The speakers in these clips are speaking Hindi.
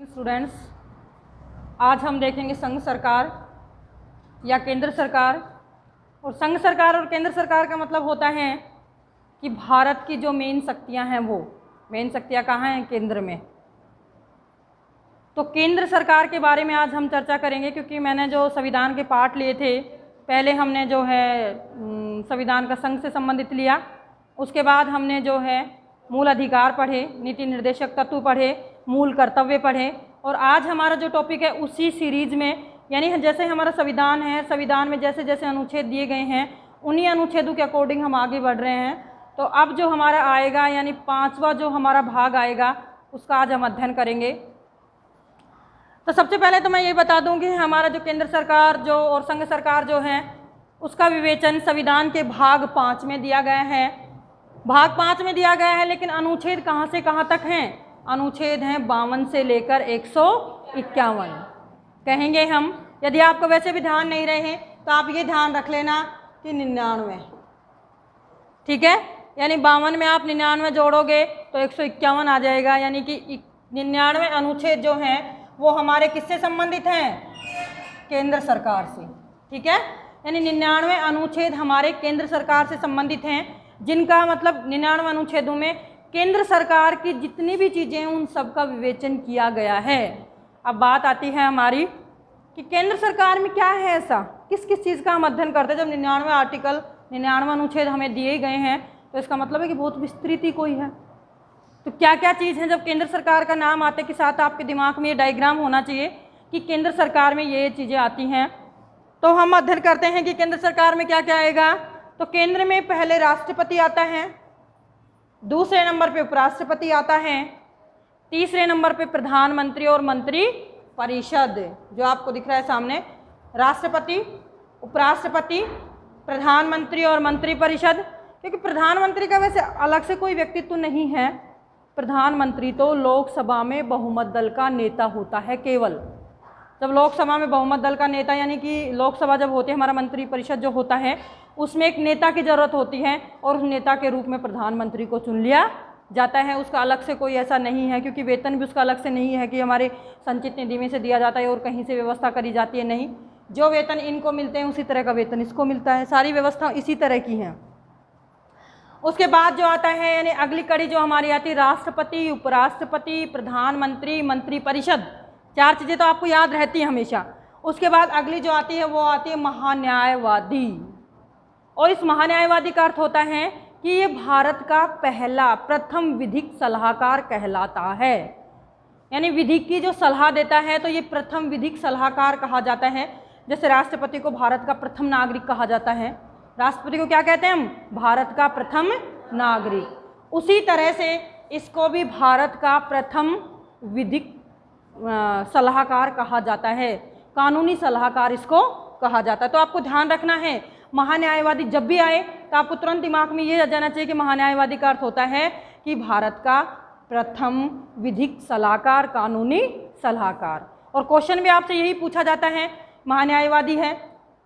स्टूडेंट्स, आज हम देखेंगे संघ सरकार या केंद्र सरकार। और संघ सरकार और केंद्र सरकार का मतलब होता है कि भारत की जो मेन शक्तियां हैं, वो मेन शक्तियां कहाँ हैं? केंद्र में। तो केंद्र सरकार के बारे में आज हम चर्चा करेंगे, क्योंकि मैंने जो संविधान के पाठ लिए थे, पहले हमने जो है संविधान का संघ से संबंधित लिया, उसके बाद हमने जो है मूल अधिकार पढ़े, नीति निर्देशक तत्व पढ़े, मूल कर्तव्य पढ़े, और आज हमारा जो टॉपिक है उसी सीरीज में, यानी जैसे हमारा संविधान है, संविधान में जैसे जैसे अनुच्छेद दिए गए हैं उन्हीं अनुच्छेदों के अकॉर्डिंग हम आगे बढ़ रहे हैं। तो अब जो हमारा आएगा, यानी 5वां जो हमारा भाग आएगा, उसका आज हम अध्ययन करेंगे। तो सबसे पहले तो मैं ये बता दूं कि हमारा जो केंद्र सरकार जो और संघ सरकार जो है, उसका विवेचन संविधान के भाग 5 में दिया गया है। भाग 5 में दिया गया है, लेकिन अनुच्छेद कहाँ से कहाँ तक हैं? अनुच्छेद हैं 52 से लेकर 151 कहेंगे हम। यदि आपको वैसे भी ध्यान नहीं रहे हैं तो आप ये ध्यान रख लेना कि 99, ठीक है, यानी 52 में आप 99 जोड़ोगे तो 151 आ जाएगा, यानी कि 99 अनुच्छेद जो हैं वो हमारे किससे संबंधित हैं? केंद्र सरकार से, ठीक है। यानी 99 अनुच्छेद हमारे केंद्र सरकार से संबंधित हैं, जिनका मतलब 99 अनुच्छेदों में केंद्र सरकार की जितनी भी चीज़ें हैं उन सब का विवेचन किया गया है। अब बात आती है हमारी कि केंद्र सरकार में क्या है ऐसा, किस किस चीज़ का हम अध्ययन करते हैं। जब 99 आर्टिकल 99 अनुच्छेद हमें दिए गए हैं तो इसका मतलब है कि बहुत विस्तृत ही कोई है। तो क्या क्या चीज़ है? जब केंद्र सरकार का नाम आते के साथ आपके दिमाग में ये डायग्राम होना चाहिए कि केंद्र सरकार में ये चीज़ें आती हैं। तो हम अध्ययन करते हैं कि केंद्र सरकार में क्या क्या आएगा। तो केंद्र में पहले राष्ट्रपति आता है, दूसरे नंबर पे उपराष्ट्रपति आता है, तीसरे नंबर पे प्रधानमंत्री और मंत्री परिषद, जो आपको दिख रहा है सामने, राष्ट्रपति, उपराष्ट्रपति, प्रधानमंत्री और मंत्री परिषद। क्योंकि प्रधानमंत्री का वैसे अलग से कोई व्यक्तित्व नहीं है, प्रधानमंत्री तो लोकसभा में बहुमत दल का नेता होता है केवल। जब लोकसभा में बहुमत दल का नेता, यानी कि लोकसभा जब होती है, हमारा मंत्री परिषद जो होता है उसमें एक नेता की ज़रूरत होती है, और उस नेता के रूप में प्रधानमंत्री को चुन लिया जाता है। उसका अलग से कोई ऐसा नहीं है, क्योंकि वेतन भी उसका अलग से नहीं है कि हमारे संचित निधि में से दिया जाता है और कहीं से व्यवस्था करी जाती है, नहीं। जो वेतन इनको मिलते हैं उसी तरह का वेतन इसको मिलता है, सारी व्यवस्था इसी तरह की है। उसके बाद जो आता है, यानी अगली कड़ी जो हमारी आती है, राष्ट्रपति, उपराष्ट्रपति, प्रधानमंत्री, मंत्री परिषद। 4 चीज़ें तो आपको याद रहती है हमेशा। उसके बाद अगली जो आती है वो आती है महान्यायवादी। और इस महान्यायवादी का अर्थ होता है कि ये भारत का पहला प्रथम विधिक सलाहकार कहलाता है। यानी विधि की जो सलाह देता है तो ये प्रथम विधिक सलाहकार कहा जाता है। जैसे राष्ट्रपति को भारत का प्रथम नागरिक कहा जाता है, राष्ट्रपति को क्या कहते हैं हम? भारत का प्रथम नागरिक। उसी तरह से इसको भी भारत का प्रथम विधिक सलाहकार कहा जाता है, कानूनी सलाहकार इसको कहा जाता है। तो आपको ध्यान रखना है, महान्यायवादी जब भी आए तो आपको तुरंत दिमाग में ये आ जाना चाहिए कि महान्यायवादी का अर्थ होता है कि भारत का प्रथम विधिक सलाहकार, कानूनी सलाहकार। और क्वेश्चन भी आपसे यही पूछा जाता है, महान्यायवादी है,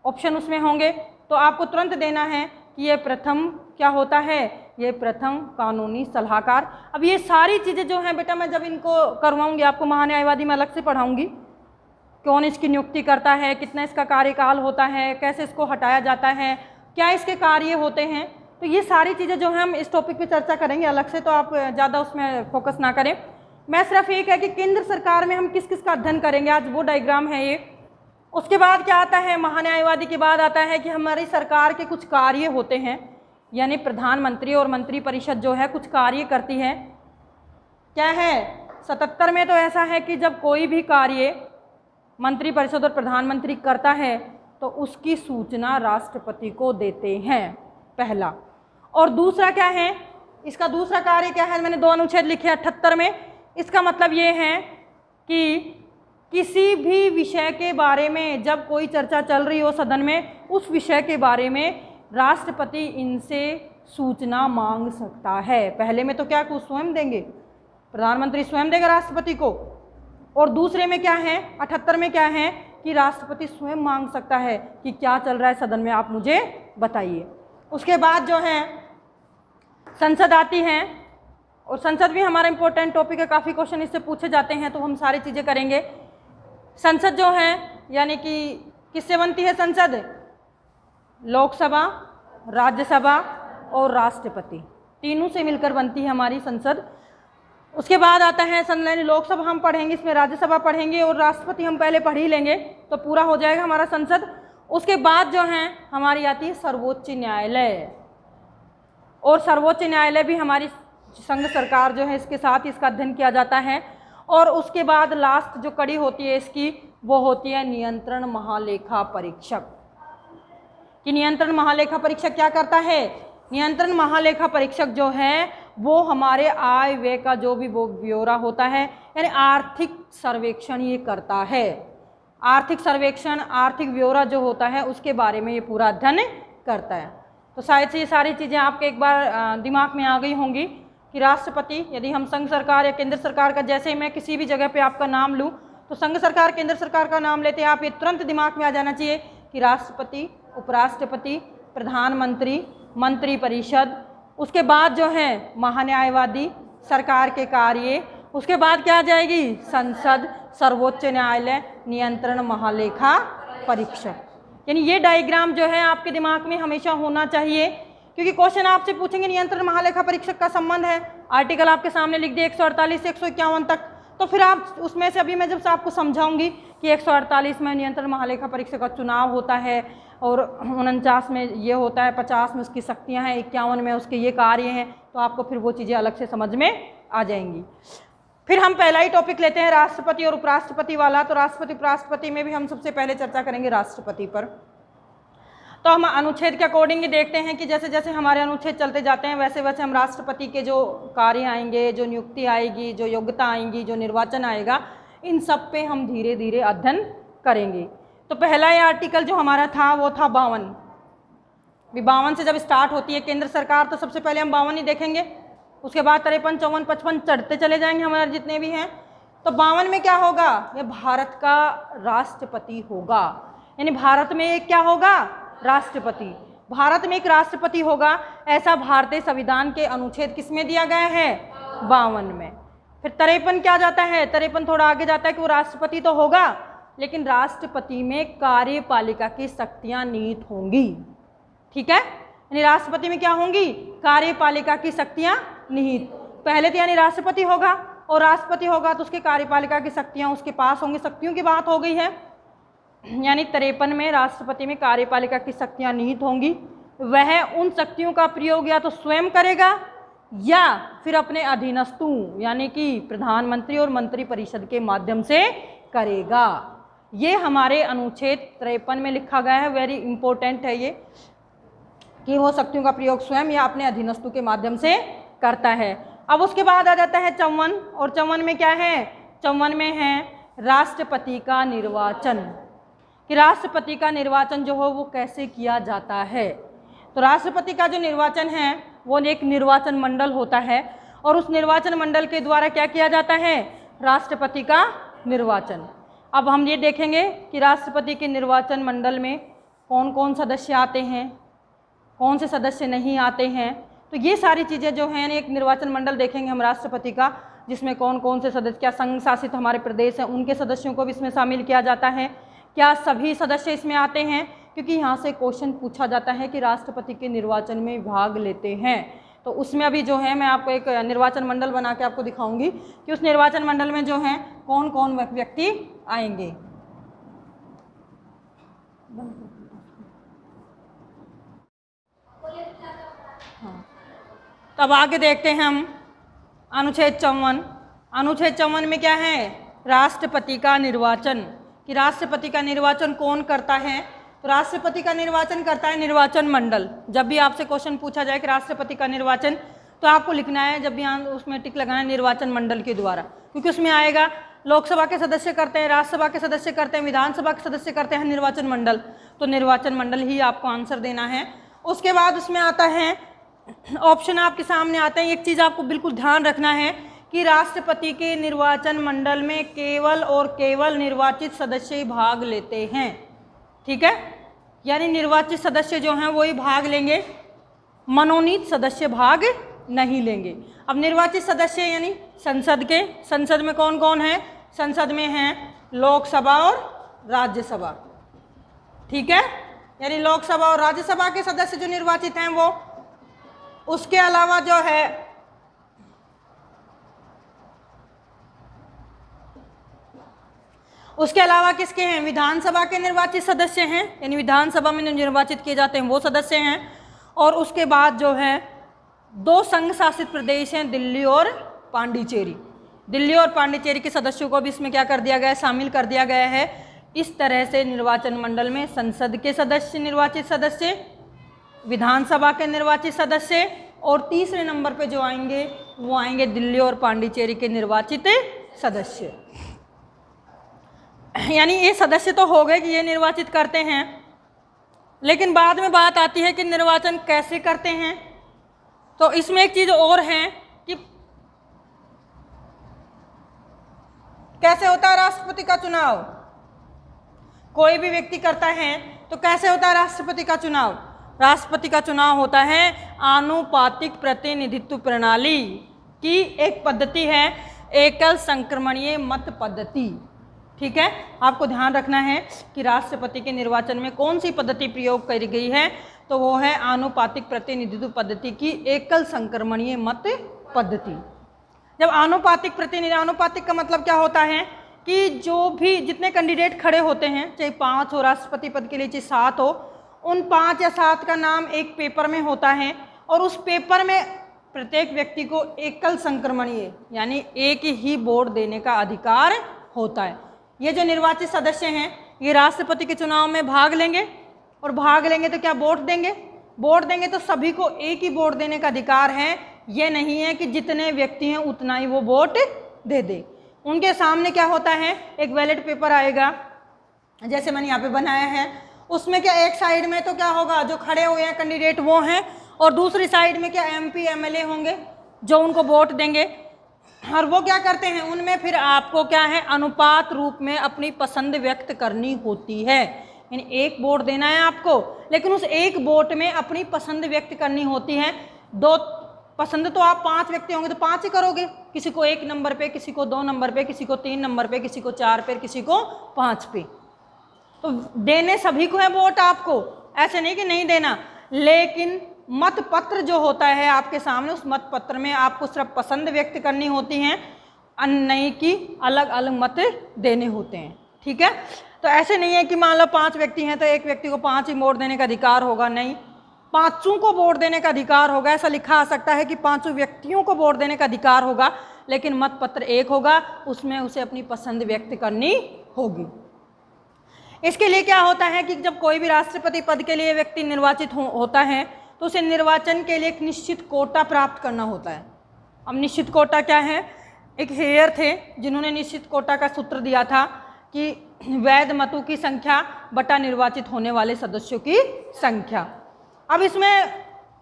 ऑप्शन उसमें होंगे, तो आपको तुरंत देना है कि ये प्रथम क्या होता है? ये प्रथम कानूनी सलाहकार। अब ये सारी चीज़ें जो हैं बेटा, मैं जब इनको करवाऊंगी आपको महान्यायवादी में अलग से पढ़ाऊंगी, कौन इसकी नियुक्ति करता है, कितना इसका कार्यकाल होता है, कैसे इसको हटाया जाता है, क्या इसके कार्य होते हैं। तो ये सारी चीज़ें जो हैं हम इस टॉपिक पे चर्चा करेंगे अलग से, तो आप ज़्यादा उसमें फोकस ना करें। मैं सिर्फ एक है कि केंद्र सरकार में हम किस किस का अध्ययन करेंगे, आज वो डायग्राम है ये। उसके बाद क्या आता है? महान्यायवादी के बाद आता है कि हमारी सरकार के कुछ कार्य होते हैं, यानी प्रधानमंत्री और मंत्री परिषद जो है कुछ कार्य करती है। क्या है? 77 में तो ऐसा है कि जब कोई भी कार्य मंत्री परिषद और प्रधानमंत्री करता है तो उसकी सूचना राष्ट्रपति को देते हैं, पहला। और दूसरा क्या है? इसका दूसरा कार्य क्या है? मैंने 2 अनुच्छेद लिखे 78 में। इसका मतलब ये है कि किसी भी विषय के बारे में जब कोई चर्चा चल रही हो सदन में, उस विषय के बारे में राष्ट्रपति इनसे सूचना मांग सकता है। पहले में तो क्या कुछ स्वयं देंगे, प्रधानमंत्री स्वयं देगा राष्ट्रपति को, और दूसरे में क्या है, 78 में क्या है कि राष्ट्रपति स्वयं मांग सकता है कि क्या चल रहा है सदन में, आप मुझे बताइए। उसके बाद जो है संसद आती है, और संसद भी हमारा इंपॉर्टेंट टॉपिक है, काफ़ी क्वेश्चन इससे पूछे जाते हैं, तो हम सारी चीज़ें करेंगे। संसद जो है यानी कि किससे बनती है संसद? लोकसभा, राज्यसभा और राष्ट्रपति, तीनों से मिलकर बनती है हमारी संसद। उसके बाद आता है लोकसभा हम पढ़ेंगे, इसमें राज्यसभा पढ़ेंगे और राष्ट्रपति हम पहले पढ़ ही लेंगे तो पूरा हो जाएगा हमारा संसद। उसके बाद जो है हमारी आती है सर्वोच्च न्यायालय, और सर्वोच्च न्यायालय भी हमारी संघ सरकार जो है इसके साथ इसका अध्ययन किया जाता है। और उसके बाद लास्ट जो कड़ी होती है इसकी वो होती है नियंत्रण महालेखा परीक्षक। कि नियंत्रण महालेखा परीक्षक क्या करता है? नियंत्रण महालेखा परीक्षक जो है वो हमारे आय व्यय का जो भी वो ब्यौरा होता है यानी आर्थिक सर्वेक्षण ये करता है। आर्थिक सर्वेक्षण, आर्थिक ब्यौरा जो होता है उसके बारे में ये पूरा अध्ययन करता है। तो शायद से ये सारी चीज़ें आपके एक बार दिमाग में आ गई होंगी कि राष्ट्रपति, यदि हम संघ सरकार या केंद्र सरकार का, जैसे मैं किसी भी जगह पे आपका नाम लूँ तो संघ सरकार केंद्र सरकार का नाम लेते हैं आप, ये तुरंत दिमाग में आ जाना चाहिए कि राष्ट्रपति, उपराष्ट्रपति, प्रधानमंत्री, मंत्री परिषद, उसके बाद जो है महान्यायवादी, सरकार के कार्य, उसके बाद क्या आ जाएगी? संसद, सर्वोच्च न्यायालय, नियंत्रण महालेखा परीक्षक। यानी ये डायग्राम जो है आपके दिमाग में हमेशा होना चाहिए, क्योंकि क्वेश्चन आपसे पूछेंगे नियंत्रण महालेखा परीक्षक का संबंध है, आर्टिकल आपके सामने लिख दिए 148 से 151 तक, तो फिर आप उसमें से अभी मैं जब से आपको समझाऊंगी कि 148 में नियंत्रण महालेखा परीक्षक का चुनाव होता है और 49 में ये होता है, 50 में उसकी शक्तियां हैं, 51 में उसके ये कार्य हैं, तो आपको फिर वो चीज़ें अलग से समझ में आ जाएंगी। फिर हम पहला ही टॉपिक लेते हैं राष्ट्रपति और उपराष्ट्रपति वाला। तो राष्ट्रपति उपराष्ट्रपति में भी हम सबसे पहले चर्चा करेंगे राष्ट्रपति पर। तो हम अनुच्छेद के अकॉर्डिंग देखते हैं कि जैसे जैसे हमारे अनुच्छेद चलते जाते हैं वैसे वैसे हम राष्ट्रपति के जो कार्य आएंगे, जो नियुक्ति आएगी, जो योग्यता आएंगी, जो निर्वाचन आएगा, इन सब पे हम धीरे धीरे अध्ययन करेंगे। तो पहला ये आर्टिकल जो हमारा था वो था 52। 52 से जब स्टार्ट होती है केंद्र सरकार तो सबसे पहले हम 52 ही देखेंगे, उसके बाद 53, 54, 55 चढ़ते चले जाएंगे हमारे जितने भी हैं। तो 52 में क्या होगा? ये भारत का राष्ट्रपति होगा, यानी भारत में एक क्या होगा? राष्ट्रपति। भारत में एक राष्ट्रपति होगा, ऐसा भारतीय संविधान के अनुच्छेद किसमें दिया गया है? 52 में। फिर 53 क्या जाता है? 53 थोड़ा आगे जाता है कि वो राष्ट्रपति तो होगा लेकिन राष्ट्रपति में कार्यपालिका की शक्तियां निहित होंगी। ठीक है, यानी राष्ट्रपति में क्या होंगी? कार्यपालिका की शक्तियां निहित। पहले तो यानी राष्ट्रपति होगा और राष्ट्रपति होगा तो उसके कार्यपालिका की शक्तियां उसके पास होंगी, शक्तियों की बात हो गई है। यानी 53 में राष्ट्रपति में कार्यपालिका की शक्तियां निहित होंगी। वह उन शक्तियों का प्रयोग या तो स्वयं करेगा या फिर अपने अधीनस्थों यानी कि प्रधानमंत्री और मंत्री परिषद के माध्यम से करेगा। ये हमारे अनुच्छेद 53 में लिखा गया है, वेरी इंपॉर्टेंट है ये, कि वो शक्तियों का प्रयोग स्वयं या अपने अधीनस्थों के माध्यम से करता है। अब उसके बाद आ जाता है 54, और 54 में क्या है? 54 में है राष्ट्रपति का निर्वाचन, कि राष्ट्रपति का निर्वाचन जो हो वो कैसे किया जाता है। तो राष्ट्रपति का जो निर्वाचन है वो एक निर्वाचन मंडल होता है और उस निर्वाचन मंडल के द्वारा क्या किया जाता है? राष्ट्रपति का निर्वाचन। अब हम ये देखेंगे कि राष्ट्रपति के निर्वाचन मंडल में कौन कौन सदस्य आते हैं, कौन से सदस्य नहीं आते हैं। तो ये सारी चीज़ें जो हैं एक निर्वाचन मंडल देखेंगे हम राष्ट्रपति का, जिसमें कौन कौन से सदस्य, क्या संघ शासित हमारे प्रदेश हैं उनके सदस्यों को भी इसमें शामिल किया जाता है, क्या सभी सदस्य इसमें आते हैं, क्योंकि यहाँ से क्वेश्चन पूछा जाता है कि राष्ट्रपति के निर्वाचन में भाग लेते हैं। तो उसमें अभी जो है मैं आपको एक निर्वाचन मंडल बना के आपको दिखाऊंगी कि उस निर्वाचन मंडल में जो है कौन कौन व्यक्ति आएंगे। हाँ, तब आगे देखते हैं हम अनुच्छेद 54। अनुच्छेद 54 में क्या है? राष्ट्रपति का निर्वाचन, कि राष्ट्रपति का निर्वाचन कौन करता है? तो राष्ट्रपति का निर्वाचन करता है निर्वाचन मंडल। जब भी आपसे क्वेश्चन पूछा जाए कि राष्ट्रपति का निर्वाचन, तो आपको लिखना है जब भी उसमें टिक लगाना है निर्वाचन मंडल के द्वारा, क्योंकि उसमें आएगा लोकसभा के सदस्य करते हैं, राज्यसभा के सदस्य करते हैं, विधानसभा के सदस्य करते हैं निर्वाचन मंडल, तो निर्वाचन मंडल ही आपको आंसर देना है। उसके बाद उसमें आता है ऑप्शन आपके सामने आते हैं। एक चीज़ आपको बिल्कुल ध्यान रखना है कि राष्ट्रपति के निर्वाचन मंडल में केवल और केवल निर्वाचित सदस्य ही भाग लेते हैं। ठीक है, यानी निर्वाचित सदस्य जो हैं वो ही भाग लेंगे, मनोनीत सदस्य भाग नहीं लेंगे। अब निर्वाचित सदस्य यानी संसद में कौन कौन है? संसद में हैं लोकसभा और राज्यसभा, ठीक है, यानी लोकसभा और राज्यसभा के सदस्य जो निर्वाचित हैं वो। उसके अलावा जो है उसके अलावा किसके हैं? विधानसभा के निर्वाचित सदस्य हैं, यानी विधानसभा में निर्वाचित किए जाते हैं वो सदस्य हैं। और उसके बाद जो है 2 संघ शासित प्रदेश हैं, दिल्ली और पांडिचेरी। दिल्ली और पांडिचेरी के सदस्यों को भी इसमें क्या कर दिया गया है? शामिल कर दिया गया है। इस तरह से निर्वाचन मंडल में संसद के सदस्य निर्वाचित सदस्य, विधानसभा के निर्वाचित सदस्य, और तीसरे नंबर पे जो आएंगे वो आएंगे दिल्ली और पांडिचेरी के निर्वाचित सदस्य। यानी ये सदस्य तो हो गए कि ये निर्वाचित करते हैं, लेकिन बाद में बात आती है कि निर्वाचन कैसे करते हैं। तो इसमें एक चीज़ और है कि कैसे होता है राष्ट्रपति का चुनाव। कोई भी व्यक्ति करता है तो कैसे होता है राष्ट्रपति का चुनाव? राष्ट्रपति का चुनाव होता है आनुपातिक प्रतिनिधित्व प्रणाली की एक पद्धति है, एकल संक्रमणीय मत पद्धति, ठीक है। आपको ध्यान रखना है कि राष्ट्रपति के निर्वाचन में कौन सी पद्धति प्रयोग करी गई है, तो वो है आनुपातिक प्रतिनिधित्व पद्धति की एकल संक्रमणीय मत पद्धति। जब आनुपातिक का मतलब क्या होता है कि जो भी जितने कैंडिडेट खड़े होते हैं, चाहे 5 हो राष्ट्रपति पद के लिए, चाहे 7 हो, उन 5 या 7 का नाम एक पेपर में होता है और उस पेपर में प्रत्येक व्यक्ति को एकल संक्रमणीय यानी एक ही वोट देने का अधिकार होता है। ये जो निर्वाचित सदस्य हैं ये राष्ट्रपति के चुनाव में भाग लेंगे, और भाग लेंगे तो क्या वोट देंगे? वोट देंगे तो सभी को एक ही वोट देने का अधिकार है। ये नहीं है कि जितने व्यक्ति हैं उतना ही वो वोट दे दे। उनके सामने क्या होता है, एक बैलेट पेपर आएगा जैसे मैंने यहाँ पे बनाया है, उसमें क्या एक साइड में तो क्या होगा, जो खड़े हुए हैं कैंडिडेट वो हैं, और दूसरी साइड में क्या MP MLA होंगे जो उनको वोट देंगे। और वो क्या करते हैं, उनमें फिर आपको क्या है, अनुपात रूप में अपनी पसंद व्यक्त करनी होती है। यानी एक वोट देना है आपको, लेकिन उस एक वोट में अपनी पसंद व्यक्त करनी होती है। 2 पसंद तो आप 5 व्यक्ति होंगे तो 5 ही करोगे, किसी को 1 नंबर पे, किसी को 2 नंबर पे, किसी को 3 नंबर पे, किसी को 4 पे, किसी को 5 पे। तो देने सभी को है वोट आपको, ऐसे नहीं कि नहीं देना, लेकिन मत पत्र जो होता है आपके सामने, उस मत पत्र में आपको सिर्फ पसंद व्यक्त करनी होती है, नहीं कि अलग अलग मत देने होते हैं, ठीक है। तो ऐसे नहीं है कि मान लो 5 व्यक्ति हैं तो एक व्यक्ति को 5 ही वोट देने का अधिकार होगा, नहीं, 5 को वोट देने का अधिकार होगा। ऐसा लिखा आ सकता है कि 5 व्यक्तियों को वोट देने का अधिकार होगा, लेकिन मत पत्र एक होगा, उसमें उसे अपनी पसंद व्यक्त करनी होगी। इसके लिए क्या होता है कि जब कोई भी राष्ट्रपति पद के लिए व्यक्ति निर्वाचित होता है तो उसे निर्वाचन के लिए एक निश्चित कोटा प्राप्त करना होता है। अब निश्चित कोटा क्या है, एक हेयर थे जिन्होंने निश्चित कोटा का सूत्र दिया था कि वैध मतों की संख्या बटा निर्वाचित होने वाले सदस्यों की संख्या। अब इसमें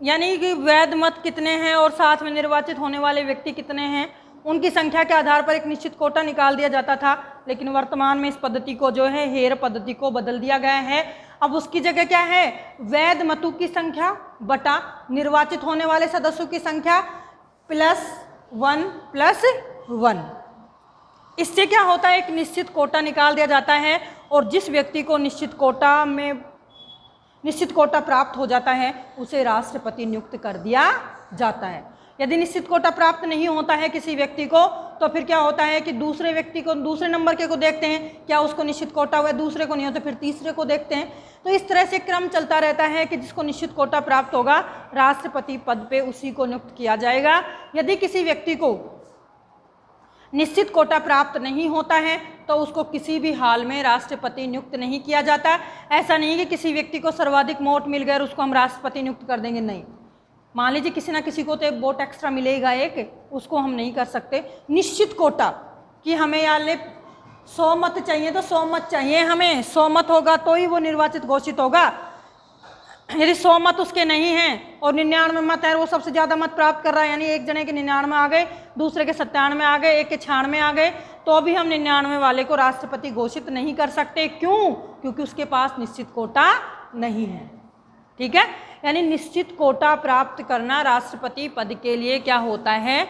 यानी कि वैध मत कितने हैं और साथ में निर्वाचित होने वाले व्यक्ति कितने हैं, उनकी संख्या के आधार पर एक निश्चित कोटा निकाल दिया जाता था। लेकिन वर्तमान में इस पद्धति को जो है हेयर पद्धति को बदल दिया गया है। अब उसकी जगह क्या है, वैध मतों की संख्या बटा निर्वाचित होने वाले सदस्यों की संख्या +1+1। इससे क्या होता है, एक निश्चित कोटा निकाल दिया जाता है, और जिस व्यक्ति को निश्चित कोटा प्राप्त हो जाता है उसे राष्ट्रपति नियुक्त कर दिया जाता है। यदि निश्चित कोटा प्राप्त नहीं होता है किसी व्यक्ति को तो फिर क्या होता है कि दूसरे व्यक्ति को, दूसरे नंबर के को देखते हैं, क्या उसको निश्चित कोटा हुआ, दूसरे को नहीं होता फिर तीसरे को देखते हैं। तो इस तरह से क्रम चलता रहता है कि जिसको निश्चित कोटा प्राप्त होगा राष्ट्रपति पद पे उसी को नियुक्त किया जाएगा। यदि किसी व्यक्ति को निश्चित कोटा प्राप्त नहीं होता है तो उसको किसी भी हाल में राष्ट्रपति नियुक्त नहीं किया जाता। ऐसा नहीं कि किसी व्यक्ति को सर्वाधिक वोट मिल गए और उसको हम राष्ट्रपति नियुक्त कर देंगे, नहीं। मान लीजिए किसी ना किसी को तो एक वोट एक्स्ट्रा मिलेगा, एक उसको हम नहीं कर सकते। निश्चित कोटा कि हमें यार 100 मत चाहिए तो 100 मत चाहिए, हमें 100 मत होगा तो ही वो निर्वाचित घोषित होगा। यदि 100 मत उसके नहीं हैं और 99 मत है, वो सबसे ज़्यादा मत प्राप्त कर रहा है, यानी एक जने के 99 आ गए, दूसरे के 97 आ गए, एक के 96 आ गए, तो भी हम 99 वाले को राष्ट्रपति घोषित नहीं कर सकते। क्यों? क्योंकि उसके पास निश्चित कोटा नहीं है, ठीक है। यानी निश्चित कोटा प्राप्त करना राष्ट्रपति पद के लिए क्या होता है,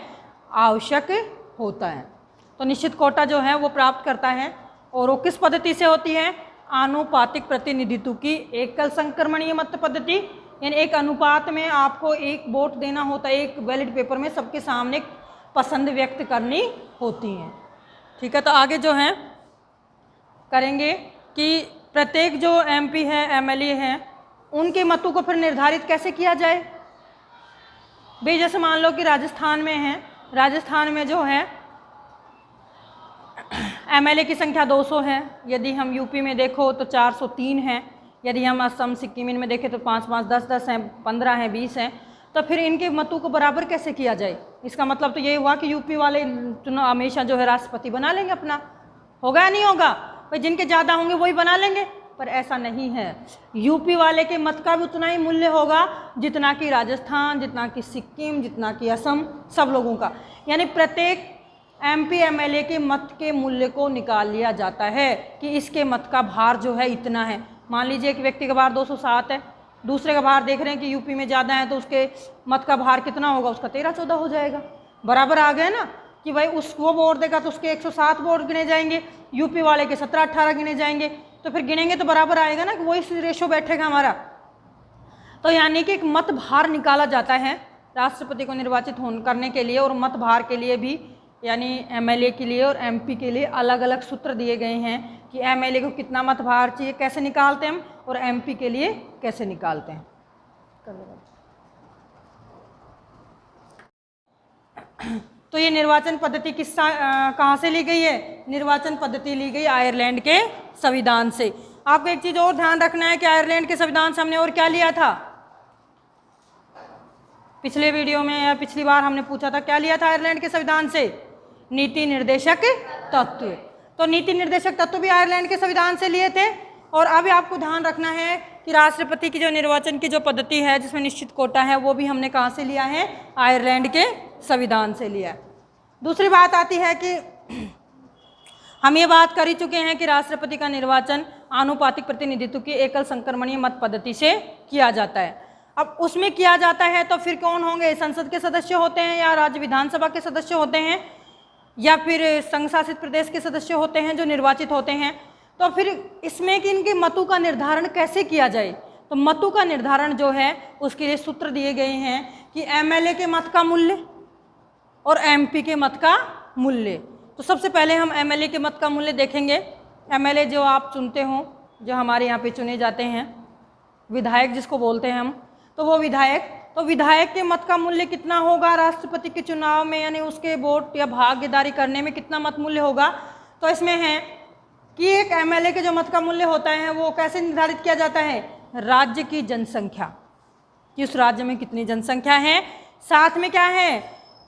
आवश्यक होता है। तो निश्चित कोटा जो है वो प्राप्त करता है, और वो किस पद्धति से होती है, आनुपातिक प्रतिनिधित्व की एकल संक्रमणीय मत पद्धति, यानी एक अनुपात में आपको एक वोट देना होता है, एक बैलेट पेपर में सबके सामने पसंद व्यक्त करनी होती है। ठीक है, तो आगे जो है करेंगे कि प्रत्येक जो एमपी है, एमएलए हैं, उनके मतों को फिर निर्धारित कैसे किया जाए। भाई जैसे मान लो कि राजस्थान में है, राजस्थान में जो है एमएलए की संख्या 200 है, यदि हम यूपी में देखो तो 403 है, यदि हम असम सिक्किम इनमें देखें तो 5-5, 10-10 हैं, 15 हैं, 20 हैं, तो फिर इनके मतों को बराबर कैसे किया जाए। इसका मतलब तो ये हुआ कि यूपी वाले चुनाव हमेशा जो है राष्ट्रपति बना लेंगे अपना, होगा या नहीं होगा, भाई जिनके ज़्यादा होंगे वही बना लेंगे, पर ऐसा नहीं है। यूपी वाले के मत का भी उतना ही मूल्य होगा जितना कि राजस्थान, जितना कि सिक्किम, जितना कि असम, सब लोगों का, यानी प्रत्येक एमपी एमएलए के मत के मूल्य को निकाल लिया जाता है कि इसके मत का भार जो है इतना है। मान लीजिए एक व्यक्ति का भार 207 है, दूसरे का भार देख रहे हैं कि यूपी में ज़्यादा है, तो उसके मत का भार कितना होगा, उसका 13-14 हो जाएगा, बराबर आ गए ना, कि भाई वो वोट देगा तो उसके 107 वोट गिने जाएंगे, यूपी वाले के 17-18 गिने जाएंगे, तो फिर गिनेंगे तो बराबर आएगा ना, कि वही रेशो बैठेगा हमारा। तो यानी कि एक मत भार निकाला जाता है राष्ट्रपति को निर्वाचित करने के लिए, और मत भार के लिए भी यानी एमएलए के लिए और एमपी के लिए अलग अलग सूत्र दिए गए हैं कि एमएलए को कितना मत भार चाहिए, कैसे निकालते हैं हम, और एमपी के लिए कैसे निकालते हैं। तो ये निर्वाचन पद्धति कहाँ से ली गई है, निर्वाचन पद्धति ली गई आयरलैंड के संविधान से। आपको एक चीज़ और ध्यान रखना है कि आयरलैंड के संविधान से हमने और क्या लिया था, पिछले वीडियो में या पिछली बार हमने पूछा था क्या लिया था आयरलैंड के संविधान से, नीति निर्देशक तत्व। तो नीति निर्देशक तत्व भी आयरलैंड के संविधान से लिए थे। और अभी आपको ध्यान रखना है कि राष्ट्रपति की जो निर्वाचन की जो पद्धति है जिसमें निश्चित कोटा है, वो भी हमने कहाँ से लिया है, आयरलैंड के संविधान से लिया है। दूसरी बात आती है कि हम ये बात कर ही चुके हैं कि राष्ट्रपति का निर्वाचन आनुपातिक प्रतिनिधित्व की एकल संक्रमणीय मत पद्धति से किया जाता है। अब उसमें किया जाता है तो फिर कौन होंगे, संसद के सदस्य होते हैं, या राज्य विधानसभा के सदस्य होते हैं, या फिर संघ शासित प्रदेश के सदस्य होते हैं जो निर्वाचित होते हैं। तो फिर इसमें कि इनके मतों का निर्धारण कैसे किया जाए, तो मतों का निर्धारण जो है उसके लिए सूत्र दिए गए हैं कि एमएलए के मत का मूल्य और एमपी के मत का मूल्य। तो सबसे पहले हम एमएलए के मत का मूल्य देखेंगे। एमएलए जो आप चुनते हो, जो हमारे यहाँ पे चुने जाते हैं, विधायक जिसको बोलते हैं हम, तो वो विधायक के मत का मूल्य कितना होगा राष्ट्रपति के चुनाव में, यानी उसके वोट या भागीदारी करने में कितना मत मूल्य होगा। तो इसमें है कि एक एमएलए के जो मत का मूल्य होता है वो कैसे निर्धारित किया जाता है, राज्य की जनसंख्या, कि उस राज्य में कितनी जनसंख्या है, साथ में क्या है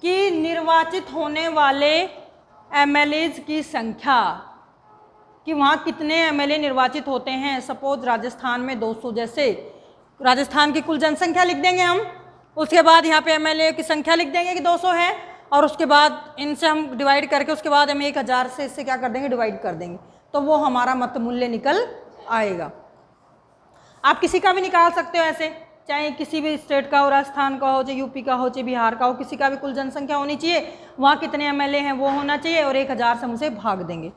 कि निर्वाचित होने वाले एमएलएज की संख्या, कि वहाँ कितने एमएलए निर्वाचित होते हैं। सपोज राजस्थान में 200, जैसे राजस्थान की कुल जनसंख्या लिख देंगे हम, उसके बाद यहाँ पे एमएलए की संख्या लिख देंगे कि 200 है, और उसके बाद इनसे हम डिवाइड करके उसके बाद हम 1000 से इससे क्या कर देंगे, डिवाइड कर देंगे, तो वो हमारा मत मूल्य निकल आएगा। आप किसी का भी निकाल सकते हो ऐसे, चाहे किसी भी स्टेट का हो, राजस्थान का हो, चाहे यूपी का हो, चाहे बिहार का हो, किसी का भी कुल जनसंख्या होनी चाहिए, वहाँ कितने एमएलए हैं वो होना चाहिए, और 1000 से हम उसे भाग देंगे।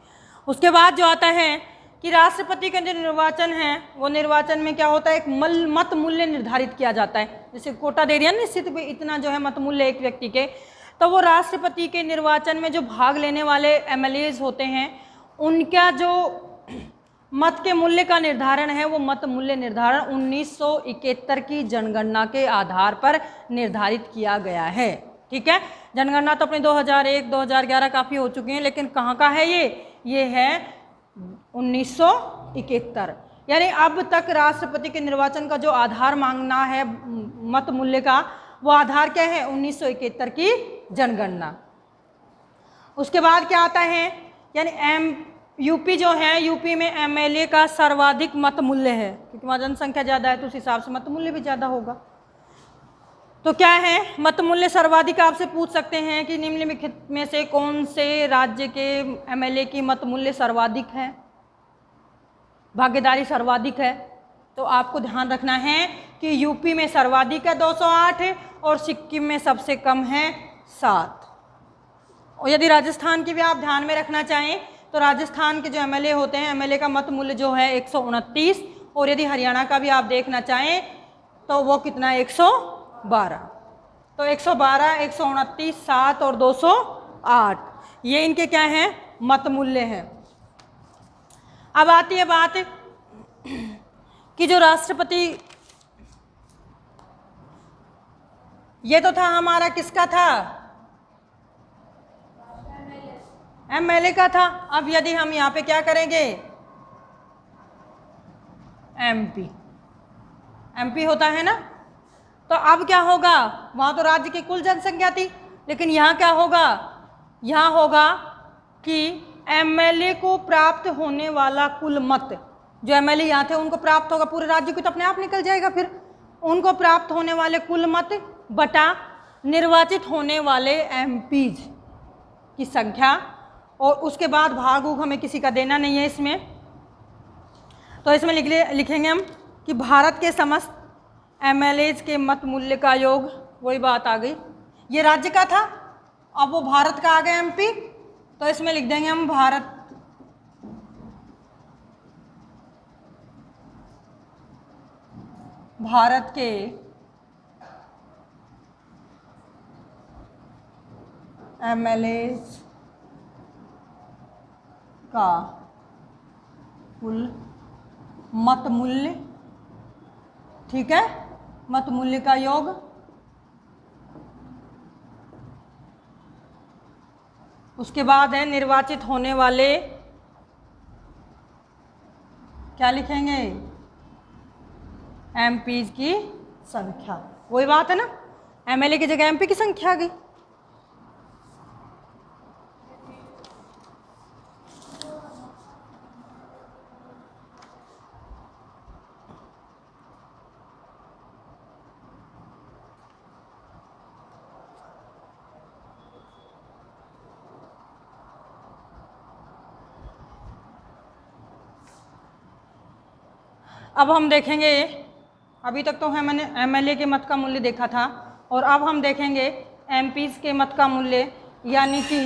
उसके बाद जो आता है कि राष्ट्रपति का जो निर्वाचन है, वो निर्वाचन में क्या होता है, एक मत मूल्य निर्धारित किया जाता है। जैसे कोटा दे दिया निश्चित इतना जो है मत मूल्य एक व्यक्ति के, तो वो राष्ट्रपति के निर्वाचन में जो भाग लेने वाले एमएलएज होते हैं उनका जो मत के मूल्य का निर्धारण है, वो मत मूल्य निर्धारण 1971 की जनगणना के आधार पर निर्धारित किया गया है। ठीक है, जनगणना तो अपने 2001, 2011 काफ़ी हो चुकी हैं, लेकिन कहाँ का है ये है 1971। यानी अब तक राष्ट्रपति के निर्वाचन का जो आधार मांगना है मत मूल्य का, वो आधार क्या है, 1971 की जनगणना। उसके बाद क्या आता है, यानी यूपी जो है, यूपी में एमएलए का सर्वाधिक मत मूल्य है, क्योंकि वहाँ जनसंख्या ज़्यादा है तो उस हिसाब से मत मूल्य भी ज़्यादा होगा। तो क्या है मत मूल्य सर्वाधिक, आपसे पूछ सकते हैं कि निम्नलिखित में से कौन से राज्य के एमएलए की मत मूल्य सर्वाधिक है, भागीदारी सर्वाधिक है। तो आपको ध्यान रखना है कि यूपी में सर्वाधिक है 208 है और सिक्किम में सबसे कम है 7। और यदि राजस्थान की भी आप ध्यान में रखना चाहें तो राजस्थान के जो एमएलए होते हैं, एमएलए का मत मूल्य जो है 129, और यदि हरियाणा का भी आप देखना चाहें तो वो कितना है 112। तो 112, 129, 7 और 208 ये इनके क्या हैं, मत मूल्य हैं। अब आती है बात कि जो राष्ट्रपति, ये तो था हमारा किसका था, एमएलए का था। अब यदि हम यहाँ पे क्या करेंगे, एमपी होता है ना, तो अब क्या होगा, वहाँ तो राज्य की कुल जनसंख्या थी, लेकिन यहाँ क्या होगा, यहाँ होगा कि एमएलए को प्राप्त होने वाला कुल मत, जो एमएलए यहाँ थे उनको प्राप्त होगा, पूरे राज्य को तो अपने आप निकल जाएगा, फिर उनको प्राप्त होने वाले कुल मत बटा निर्वाचित होने वाले एमपीज की संख्या, और उसके बाद भाग उग हमें किसी का देना नहीं है इसमें। तो इसमें लिखेंगे हम कि भारत के समस्त एमएलएज के मत मूल्य का योग, वही बात आ गई, ये राज्य का था अब वो भारत का आ गया एमपी, तो इसमें लिख देंगे हम भारत के एमएलएज का कुल मत मूल्य, ठीक है, मत मूल्य का योग उसके बाद है निर्वाचित होने वाले, क्या लिखेंगे, एमपीज की संख्या। वही बात है ना, एमएलए की जगह एमपी की संख्या आ गई। अब हम देखेंगे, अभी तक तो है मैंने एमएलए के मत का मूल्य देखा था, और अब हम देखेंगे एमपीज के मत का मूल्य, यानी कि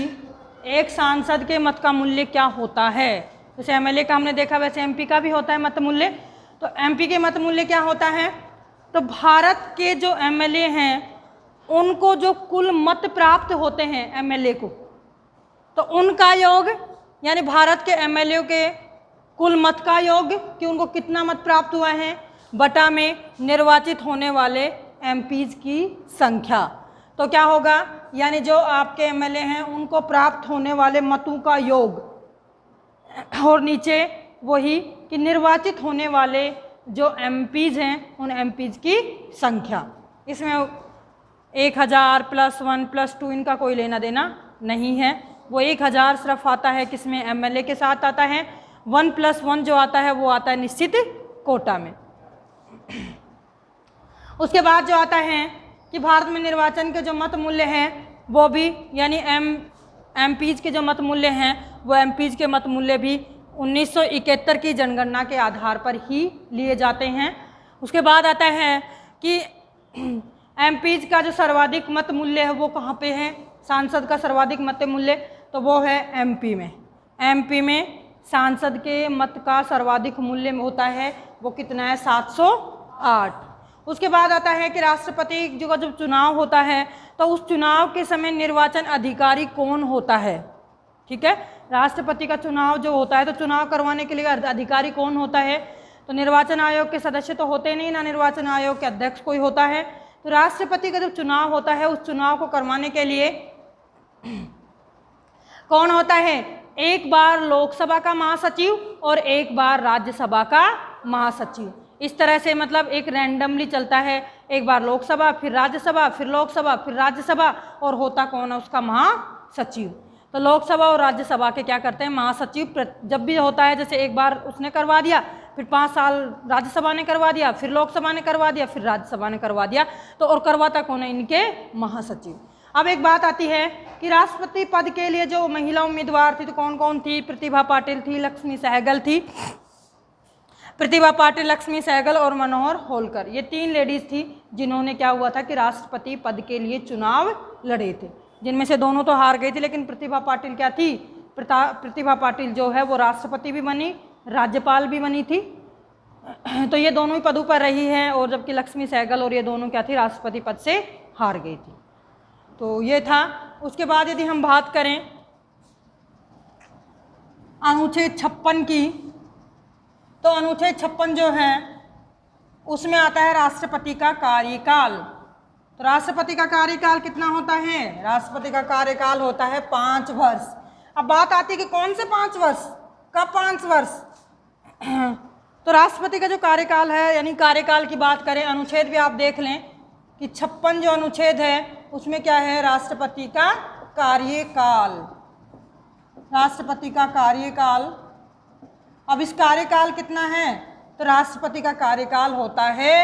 एक सांसद के मत का मूल्य क्या होता है। जैसे एमएलए का हमने देखा, वैसे एमपी का भी होता है मत मूल्य। तो एमपी के मत मूल्य क्या होता है, तो भारत के जो एमएलए हैं उनको जो कुल मत प्राप्त होते हैं एमएलए को, तो उनका योग, यानी भारत के एमएलए के कुल मत का योग कि उनको कितना मत प्राप्त हुआ है, बटा में निर्वाचित होने वाले एमपीज की संख्या। तो क्या होगा, यानी जो आपके एमएलए हैं उनको प्राप्त होने वाले मतों का योग, और नीचे वही कि निर्वाचित होने वाले जो एमपीज हैं उन एमपीज की संख्या। इसमें 1000 + 1 + 2 इनका कोई लेना देना नहीं है। वो 1000 सिर्फ आता है किसमें, एमएलए के साथ आता है। 1 + 1 जो आता है वो आता है निश्चित कोटा में। उसके बाद जो आता है कि भारत में निर्वाचन के जो मत मूल्य हैं वो भी, यानी एमपीज के जो मत मूल्य हैं वो एमपीज के मत मूल्य भी 1971 की जनगणना के आधार पर ही लिए जाते हैं। उसके बाद आता है कि एमपीज का जो सर्वाधिक मत मूल्य है वो कहाँ पे है, सांसद का सर्वाधिक मत मूल्य, तो वो है एमपी में। एमपी में सांसद के मत का सर्वाधिक मूल्य होता है, वो कितना है, 708। उसके बाद आता है कि राष्ट्रपति जो का जब चुनाव होता है तो उस चुनाव के समय निर्वाचन अधिकारी कौन होता है, ठीक है। राष्ट्रपति का चुनाव जो होता है तो चुनाव करवाने के लिए अधिकारी कौन होता है, तो निर्वाचन आयोग के सदस्य तो होते नहीं ना, निर्वाचन आयोग के अध्यक्ष कोई होता है। तो राष्ट्रपति का जब चुनाव होता है उस चुनाव को करवाने के लिए कौन होता है, एक बार लोकसभा का महासचिव और एक बार राज्यसभा का महासचिव। इस तरह से मतलब एक रैंडमली चलता है, एक बार लोकसभा फिर राज्यसभा फिर लोकसभा फिर राज्यसभा, और होता कौन है, उसका महासचिव। तो लोकसभा और राज्यसभा के क्या करते हैं, महासचिव जब भी होता है, जैसे एक बार उसने करवा दिया, फिर 5 साल राज्यसभा ने करवा दिया, फिर लोकसभा ने करवा दिया, फिर राज्यसभा ने करवा दिया, तो और करवाता कौन है, इनके महासचिव। अब एक बात आती है कि राष्ट्रपति पद के लिए जो महिला उम्मीदवार थी तो कौन कौन थी, प्रतिभा पाटिल थी, लक्ष्मी सहगल थी। प्रतिभा पाटिल, लक्ष्मी सहगल और मनोहर होलकर, ये 3 लेडीज थी जिन्होंने क्या हुआ था कि राष्ट्रपति पद के लिए चुनाव लड़े थे, जिनमें से दोनों तो हार गई थी, लेकिन प्रतिभा पाटिल क्या थी, प्रतिभा पाटिल जो है वो राष्ट्रपति भी बनी, राज्यपाल भी बनी थी। तो ये दोनों ही पदों पर रही हैं, और जबकि लक्ष्मी सहगल और ये दोनों क्या थी, राष्ट्रपति पद से हार गई थी। तो ये था। उसके बाद यदि हम बात करें अनुच्छेद 56 की, तो अनुच्छेद 56 जो है उसमें आता है राष्ट्रपति का कार्यकाल। तो राष्ट्रपति का कार्यकाल कितना होता है, राष्ट्रपति का कार्यकाल होता है 5 वर्ष। अब बात आती है कि कौन से 5 वर्ष, कब 5 वर्ष। तो राष्ट्रपति का जो कार्यकाल है, यानी कार्यकाल की बात करें, अनुच्छेद भी आप देख लें कि 56 जो अनुच्छेद है उसमें क्या है, राष्ट्रपति का कार्यकाल, राष्ट्रपति का कार्यकाल। अब इस कार्यकाल कितना है, तो राष्ट्रपति का कार्यकाल होता है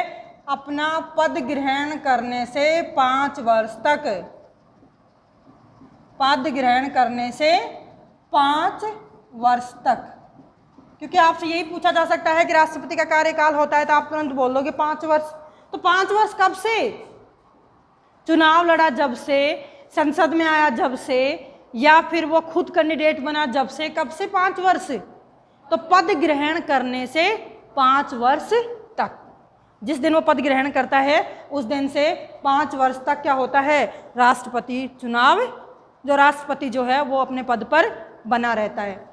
अपना पद ग्रहण करने से 5 वर्ष तक, पद ग्रहण करने से 5 वर्ष तक। क्योंकि आपसे यही पूछा जा सकता है कि राष्ट्रपति का कार्यकाल होता है, तो आप तुरंत बोल दोगे 5 वर्ष। तो 5 वर्ष कब से, चुनाव लड़ा जब से, संसद में आया जब से, या फिर वो खुद कैंडिडेट बना जब से, कब से 5 वर्ष। तो पद ग्रहण करने से 5 वर्ष तक, जिस दिन वो पद ग्रहण करता है उस दिन से 5 वर्ष तक क्या होता है, राष्ट्रपति चुनाव, जो राष्ट्रपति जो है वो अपने पद पर बना रहता है।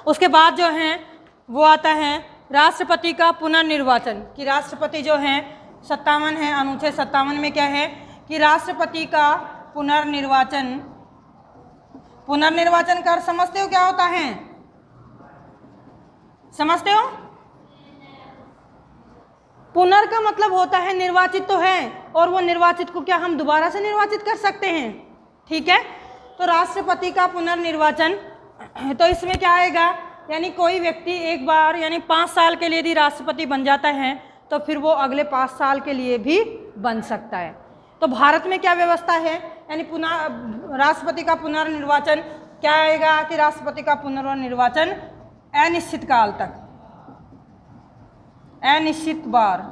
उसके बाद जो है वो आता है राष्ट्रपति का पुनर्निर्वाचन, कि राष्ट्रपति जो है 57 है, अनुच्छेद 57 में क्या है कि राष्ट्रपति का पुनर्निर्वाचन, पुनर्निर्वाचन कर समझते हो क्या होता है, समझते हो? पुनर् का मतलब होता है निर्वाचित तो है, और वो निर्वाचित को क्या हम दोबारा से निर्वाचित कर सकते हैं, ठीक है। तो राष्ट्रपति का पुनर्निर्वाचन, तो इसमें क्या आएगा, यानी कोई व्यक्ति एक बार यानी 5 साल के लिए यदि राष्ट्रपति बन जाता है तो फिर वो अगले 5 साल के लिए भी बन सकता है। तो भारत में क्या व्यवस्था है, यानी राष्ट्रपति का पुनर्निर्वाचन क्या आएगा कि राष्ट्रपति का पुनर्निर्वाचन अनिश्चित काल तक, अनिश्चित बार,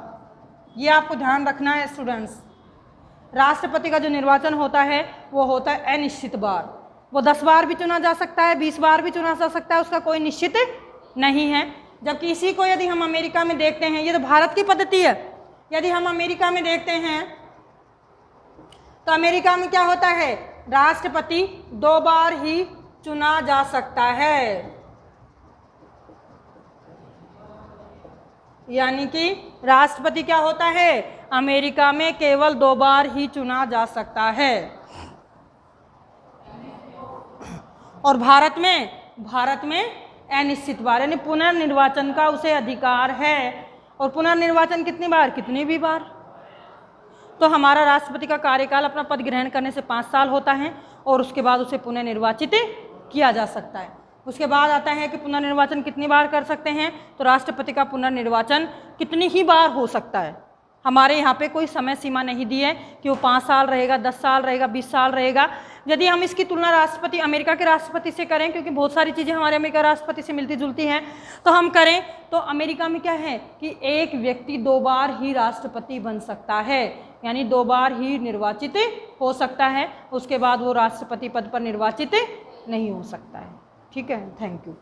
ये आपको ध्यान रखना है स्टूडेंट्स। राष्ट्रपति का जो निर्वाचन होता है वो होता है अनिश्चित बार, वो 10 बार भी चुना जा सकता है, 20 बार भी चुना जा सकता है, उसका कोई निश्चित नहीं है। जबकि इसी को यदि हम अमेरिका में देखते हैं, ये तो भारत की पद्धति है, यदि हम अमेरिका में देखते हैं तो अमेरिका में क्या होता है, राष्ट्रपति 2 बार ही चुना जा सकता है, यानी कि राष्ट्रपति क्या होता है, अमेरिका में केवल 2 बार ही चुना जा सकता है। और भारत में अनिश्चित बार, यानी पुनर्निर्वाचन का उसे अधिकार है। और पुनर्निर्वाचन कितनी बार, कितनी भी बार। तो हमारा राष्ट्रपति का कार्यकाल अपना पद ग्रहण करने से 5 साल होता है, और उसके बाद उसे पुनर्निर्वाचित किया जा सकता है। उसके बाद आता है कि पुनर्निर्वाचन कितनी बार कर सकते हैं, तो राष्ट्रपति का पुनर्निर्वाचन कितनी ही बार हो सकता है। हमारे यहाँ पे कोई समय सीमा नहीं दी है कि वो 5 साल रहेगा, 10 साल रहेगा, 20 साल रहेगा। यदि हम इसकी तुलना राष्ट्रपति अमेरिका के राष्ट्रपति से करें, क्योंकि बहुत सारी चीज़ें हमारे अमेरिका राष्ट्रपति से मिलती जुलती हैं, तो हम करें तो अमेरिका में क्या है कि एक व्यक्ति 2 बार ही राष्ट्रपति बन सकता है, यानी 2 बार ही निर्वाचित हो सकता है, उसके बाद वो राष्ट्रपति पद पर निर्वाचित नहीं हो सकता है। ठीक है, थैंक यू।